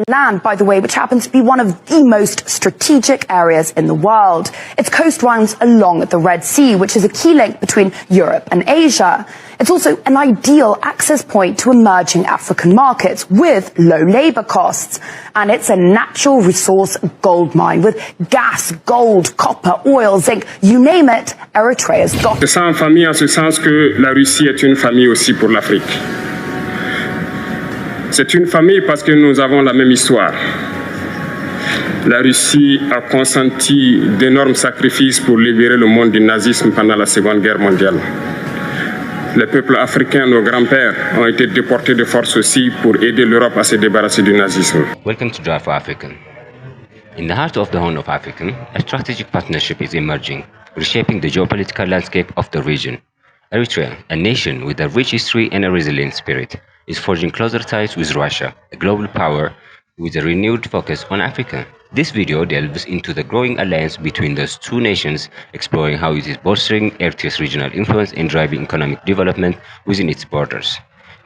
Land, by the way, which happens to be one of the most strategic areas in the world. Its coast runs along the Red Sea, which is a key link between Europe and Asia. It's also an ideal access point to emerging African markets with low labor costs. And it's a natural resource gold mine with gas, gold, copper, oil, zinc, you name it, Eritrea's got. Je sens en famille en ce sens que la Russie est une famille aussi pour l'Afrique. C'est une famille parce que nous avons la même histoire. La Russie a consenti d'énormes sacrifices pour libérer le monde du nazisme pendant la Seconde Guerre mondiale. Les peuples africains, nos grands-pères, ont été déportés de force aussi pour aider l'Europe à se débarrasser du nazisme. Welcome to Drive for African. In the heart of the Horn of Africa, a strategic partnership is emerging, reshaping the geopolitical landscape of the region. Eritrea, a nation with a rich history and a resilient spirit, is forging closer ties with Russia, a global power with a renewed focus on Africa. This video delves into the growing alliance between those two nations, exploring how it is bolstering Eritrea's regional influence and driving economic development within its borders.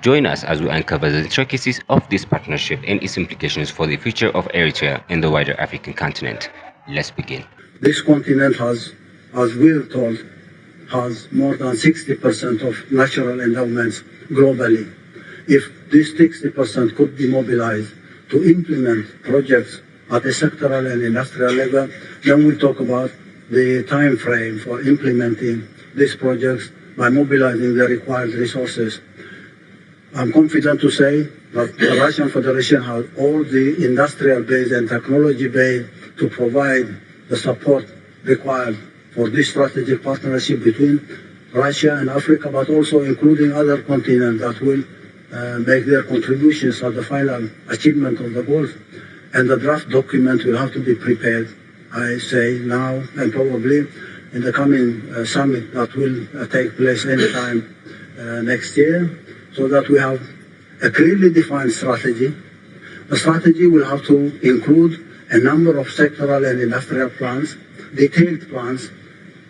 Join us as we uncover the intricacies of this partnership and its implications for the future of Eritrea and the wider African continent. Let's begin. This continent has, as we're told, has more than 60% of natural endowments globally. If this 60% could be mobilized to implement projects at a sectoral and industrial level, then we talk about the time frame for implementing these projects by mobilizing the required resources. I'm confident to say that the Russian Federation has all the industrial base and technology base to provide the support required for this strategic partnership between Russia and Africa, but also including other continents that will make their contributions at the final achievement of the goals. And the draft document will have to be prepared, I say now, and probably in the coming summit that will take place anytime next year, so that we have a clearly defined strategy. The strategy will have to include a number of sectoral and industrial plans, detailed plans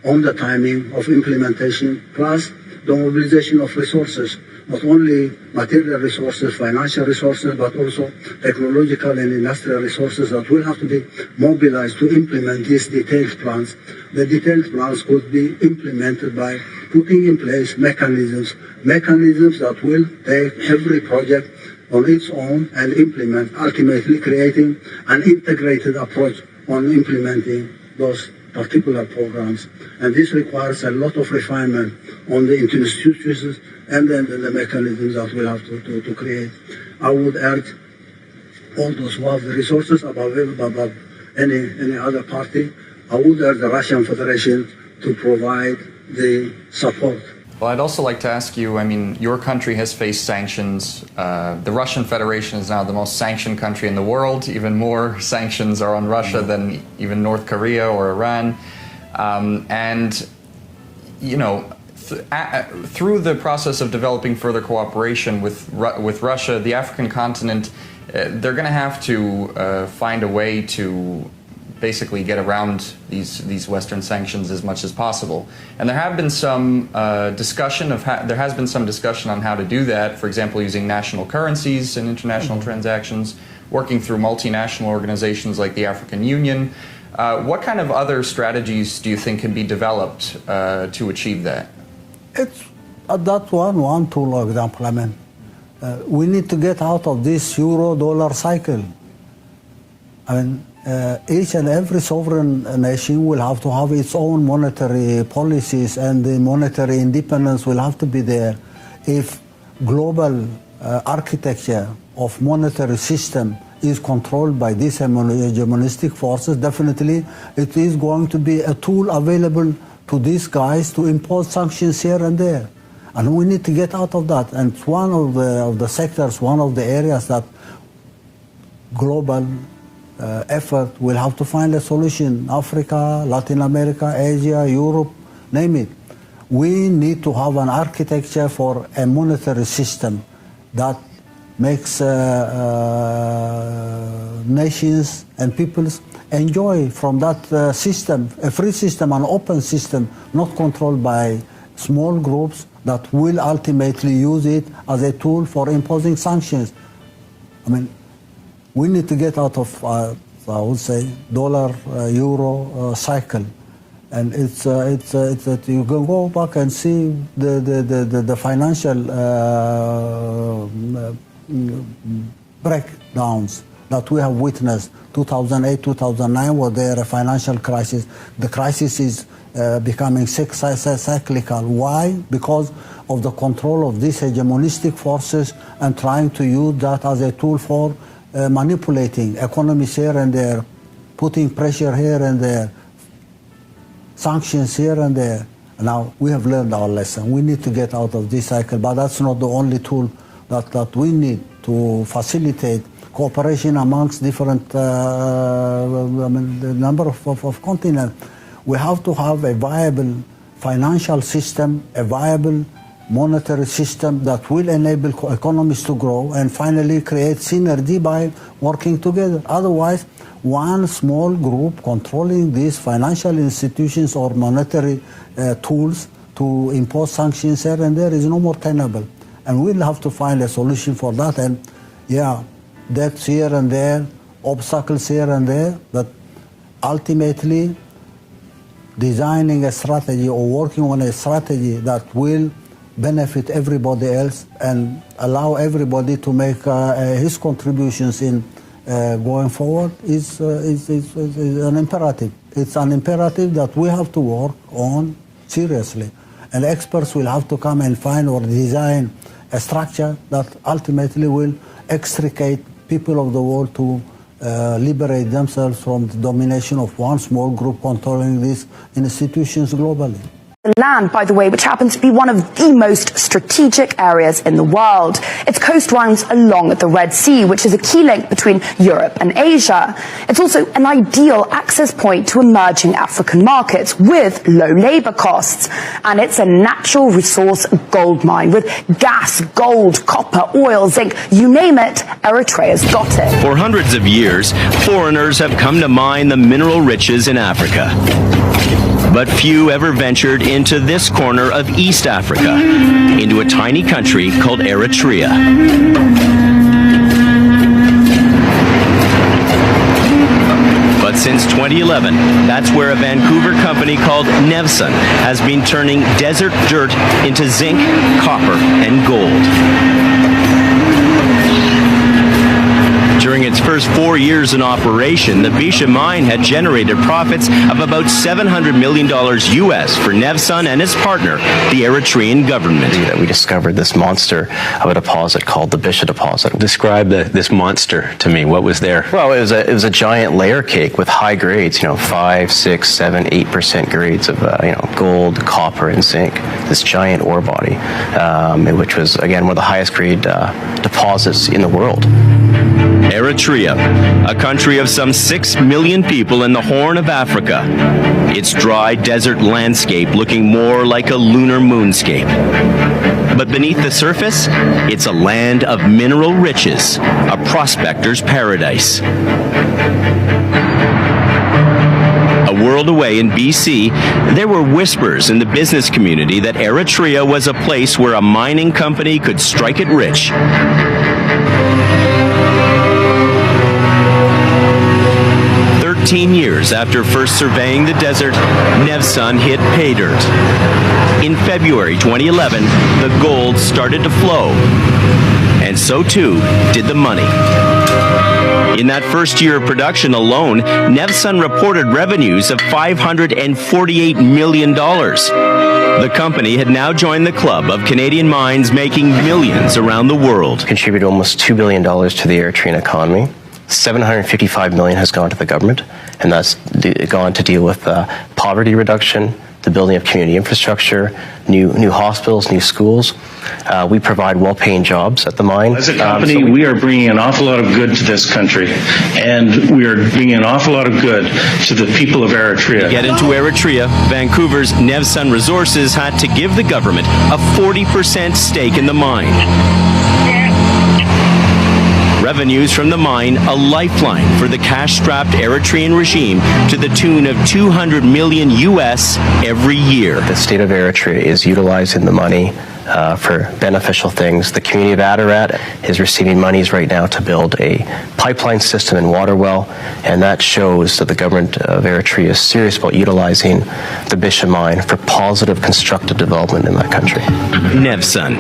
on the timing of implementation, plus the mobilization of resources, not only material resources, financial resources, but also technological and industrial resources that will have to be mobilized to implement these detailed plans. The detailed plans could be implemented by putting in place mechanisms that will take every project on its own and implement, ultimately creating an integrated approach on implementing those particular programs. And this requires a lot of refinement on the institutions and then the mechanisms that we'll have to create. I would urge all those who have the resources above any other party, I would urge the Russian Federation to provide the support. Well, I'd also like to ask you, I mean, your country has faced sanctions. The Russian Federation is now the most sanctioned country in the world. Even more sanctions are on Russia than even North Korea or Iran. And, you know, through the process of developing further cooperation with Russia, the African continent, they're going to have to find a way to basically get around these Western sanctions as much as possible. And there have been some discussion on how to do that. For example, using national currencies in international transactions, working through multinational organizations like the African Union. What kind of other strategies do you think can be developed to achieve that? It's that one tool, for example. I mean, we need to get out of this euro-dollar cycle. I mean, each and every sovereign nation will have to have its own monetary policies, and the monetary independence will have to be there. If global architecture of monetary system is controlled by these hegemonistic forces, definitely it is going to be a tool available to these guys to impose sanctions here and there. And we need to get out of that. And it's one of the sectors, one of the areas that global effort will have to find a solution. Africa, Latin America, Asia, Europe, name it. We need to have an architecture for a monetary system that makes nations and peoples enjoy from that system, a free system, an open system, not controlled by small groups that will ultimately use it as a tool for imposing sanctions. I mean, we need to get out of, I would say, dollar-euro cycle. And it's that you can go back and see the financial breakdowns that we have witnessed. 2008, 2009 was there a financial crisis. The crisis is becoming cyclical. Why? Because of the control of these hegemonistic forces and trying to use that as a tool for manipulating economies here and there, putting pressure here and there, sanctions here and there. Now, we have learned our lesson. We need to get out of this cycle, but that's not the only tool that we need to facilitate cooperation amongst different the number of continents. We have to have a viable financial system, a viable monetary system that will enable economies to grow and finally create synergy by working together. Otherwise, one small group controlling these financial institutions or monetary tools to impose sanctions here and there is no more tenable. And we'll have to find a solution for that. And yeah, debts here and there, obstacles here and there, but ultimately designing a strategy or working on a strategy that will benefit everybody else and allow everybody to make his contributions in going forward is an imperative. It's an imperative that we have to work on seriously. And experts will have to come and find or design a structure that ultimately will extricate people of the world to liberate themselves from the domination of one small group controlling these institutions globally. The land, by the way, which happens to be one of the most strategic areas in the world. Its coast runs along the Red Sea, which is a key link between Europe and Asia. It's also an ideal access point to emerging African markets with low labor costs. And it's a natural resource gold mine with gas, gold, copper, oil, zinc, you name it, Eritrea's got it. For hundreds of years, foreigners have come to mine the mineral riches in Africa. But few ever ventured into this corner of East Africa, into a tiny country called Eritrea. But since 2011, that's where a Vancouver company called Nevsun has been turning desert dirt into zinc, copper, and gold. During its first 4 years in operation, the Bisha mine had generated profits of about $700 million US for Nevsun and its partner, the Eritrean government. We discovered this monster of a deposit called the Bisha deposit. Describe this monster to me. What was there? Well, it was a giant layer cake with high grades, 5, 6, 7, 8% grades of gold, copper, and zinc. This giant ore body, which was again one of the highest grade deposits in the world. Eritrea, a country of some 6 million people in the Horn of Africa. Its dry desert landscape looking more like a lunar moonscape. But beneath the surface, it's a land of mineral riches, a prospector's paradise. A world away in BC, there were whispers in the business community that Eritrea was a place where a mining company could strike it rich. 13 years after first surveying the desert, Nevsun hit pay dirt. In February 2011, the gold started to flow, and so too did the money. In that first year of production alone, Nevsun reported revenues of $548 million. The company had now joined the club of Canadian mines making millions around the world. Contributed almost $2 billion to the Eritrean economy. $755 million has gone to the government, and that's gone to deal with poverty reduction, the building of community infrastructure, new hospitals, new schools. We provide well-paying jobs at the mine. As a company, we are bringing an awful lot of good to this country, and we are bringing an awful lot of good to the people of Eritrea. To get into Eritrea, Vancouver's Nevsun Resources had to give the government a 40% stake in the mine. Revenues from the mine, a lifeline for the cash-strapped Eritrean regime to the tune of $200 million US every year. The state of Eritrea is utilizing the money for beneficial things. The community of Ararat is receiving monies right now to build a pipeline system and water well, and that shows that the government of Eritrea is serious about utilizing the Bisha mine for positive, constructive development in that country. Nevsun.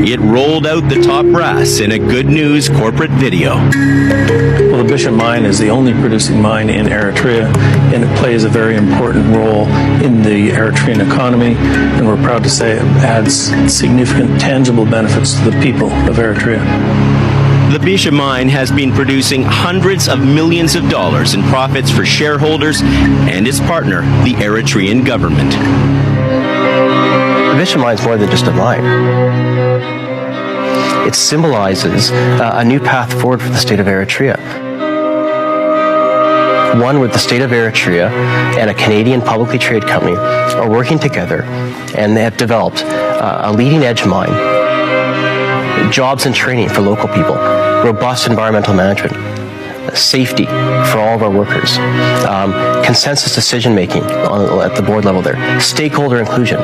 It rolled out the top brass in a Good News corporate video. Well, the Bisha mine is the only producing mine in Eritrea, and it plays a very important role in the Eritrean economy, and we're proud to say it adds significant tangible benefits to the people of Eritrea. The Bisha mine has been producing hundreds of millions of dollars in profits for shareholders and its partner, the Eritrean government. The Bisha mine is more than just a mine. It symbolizes a new path forward for the state of Eritrea. One where the state of Eritrea and a Canadian publicly traded company are working together, and they have developed a leading-edge mine, jobs and training for local people, robust environmental management, safety for all of our workers, consensus decision-making at the board level there, stakeholder inclusion.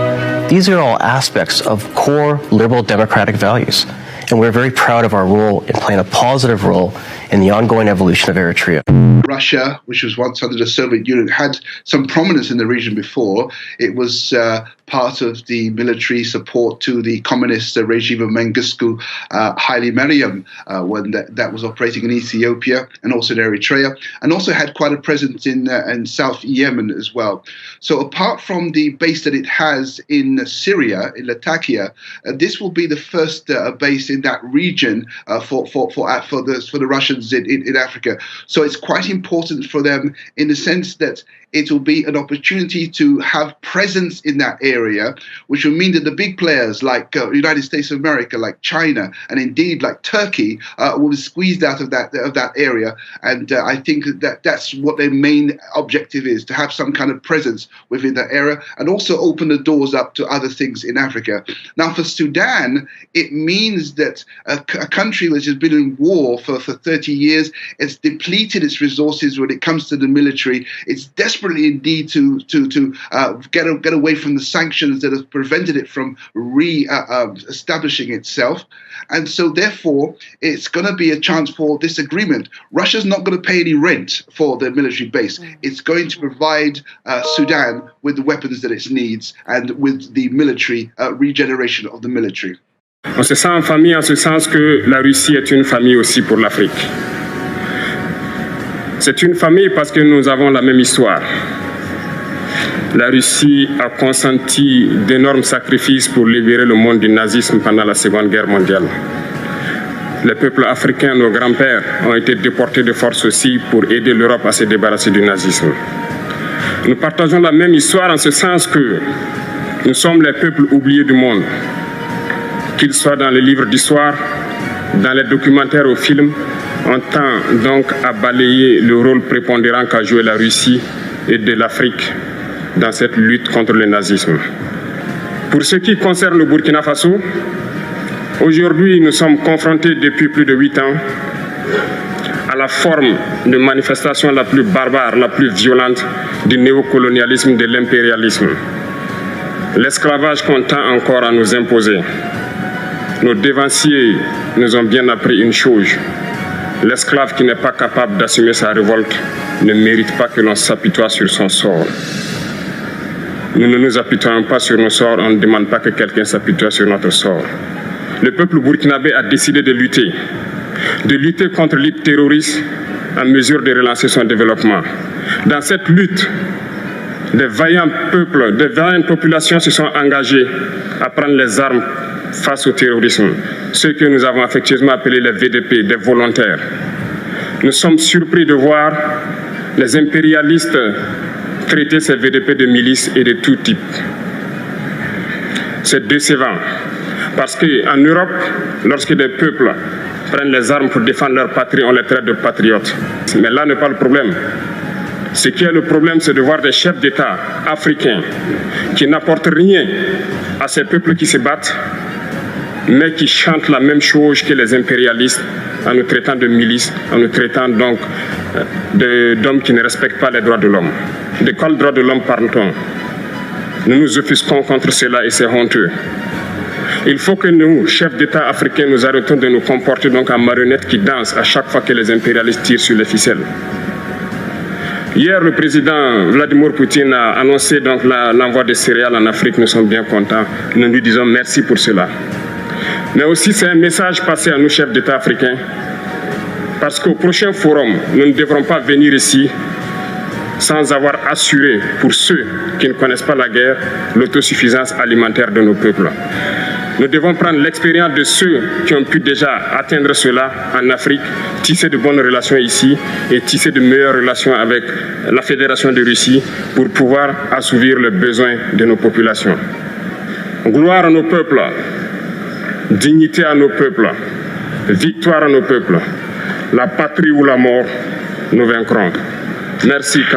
These are all aspects of core liberal democratic values. And we're very proud of our role in playing a positive role in the ongoing evolution of Eritrea. Russia, which was once under the Soviet Union, had some prominence in the region before. It was part of the military support to the communist regime of Mengistu Haile Mariam when that was operating in Ethiopia and also in Eritrea, and also had quite a presence in South Yemen as well. So apart from the base that it has in Syria, in Latakia, this will be the first base in that region for the Russians in Africa. So it's quite important for them in the sense that it will be an opportunity to have presence in that area, which will mean that the big players like the United States of America, like China, and indeed like Turkey, will be squeezed out of that area. And I think that's what their main objective is, to have some kind of presence within that area and also open the doors up to other things in Africa. Now, for Sudan, it means that a country which has been in war for 30 years, it's depleted its resources when it comes to the military. It's desperately in need to get away from the sanctions that have prevented it from establishing itself. And so therefore, it's going to be a chance for this agreement. Russia's not going to pay any rent for the military base. It's going to provide Sudan with the weapons that it needs and with the military regeneration of the military. On se sent en famille en ce sens que la Russie est une famille aussi pour l'Afrique. C'est une famille parce que nous avons la même histoire. La Russie a consenti d'énormes sacrifices pour libérer le monde du nazisme pendant la Seconde Guerre mondiale. Les peuples africains, nos grands-pères, ont été déportés de force aussi pour aider l'Europe à se débarrasser du nazisme. Nous partageons la même histoire en ce sens que nous sommes les peuples oubliés du monde. Qu'ils soient dans les livres d'histoire, dans les documentaires ou films, on tend donc à balayer le rôle prépondérant qu'a joué la Russie et de l'Afrique dans cette lutte contre le nazisme. Pour ce qui concerne le Burkina Faso, aujourd'hui nous sommes confrontés depuis plus de 8 ans à la forme de manifestation la plus barbare, la plus violente du néocolonialisme, de l'impérialisme. L'esclavage qu'on tend encore à nous imposer. Nos dévanciers nous ont bien appris une chose. L'esclave qui n'est pas capable d'assumer sa révolte ne mérite pas que l'on s'apitoie sur son sort. Nous ne nous apitoyons pas sur nos sorts, on ne demande pas que quelqu'un s'apitoie sur notre sort. Le peuple burkinabé a décidé de lutter contre l'île terroriste en mesure de relancer son développement. Dans cette lutte, des vaillants peuples, des vaillantes populations se sont engagées à prendre les armes face au terrorisme, ceux que nous avons affectueusement appelés les VDP, des volontaires. Nous sommes surpris de voir les impérialistes traiter ces VDP de milices et de tout type. C'est décevant, parce qu'en Europe, lorsque des peuples prennent les armes pour défendre leur patrie, on les traite de patriotes. Mais là n'est pas le problème. Ce qui est le problème, c'est de voir des chefs d'État africains qui n'apportent rien à ces peuples qui se battent, mais qui chantent la même chose que les impérialistes en nous traitant de milices, en nous traitant donc d'hommes qui ne respectent pas les droits de l'homme. De quels droits de l'homme parle-t-on? Nous nous offusquons contre cela et c'est honteux. Il faut que nous, chefs d'État africains, nous arrêtons de nous comporter donc en marionnettes qui dansent à chaque fois que les impérialistes tirent sur les ficelles. Hier, le président Vladimir Poutine a annoncé donc l'envoi de céréales en Afrique. Nous sommes bien contents. Nous lui disons merci pour cela. Mais aussi, c'est un message passé à nous, chefs d'État africains, parce qu'au prochain forum, nous ne devrons pas venir ici sans avoir assuré, pour ceux qui ne connaissent pas la guerre, l'autosuffisance alimentaire de nos peuples. Nous devons prendre l'expérience de ceux qui ont pu déjà atteindre cela en Afrique, tisser de bonnes relations ici et tisser de meilleures relations avec la Fédération de Russie pour pouvoir assouvir les besoins de nos populations. Gloire à nos peuples, dignité à nos peuples, victoire à nos peuples. La patrie ou la mort, nous vaincrons. Merci.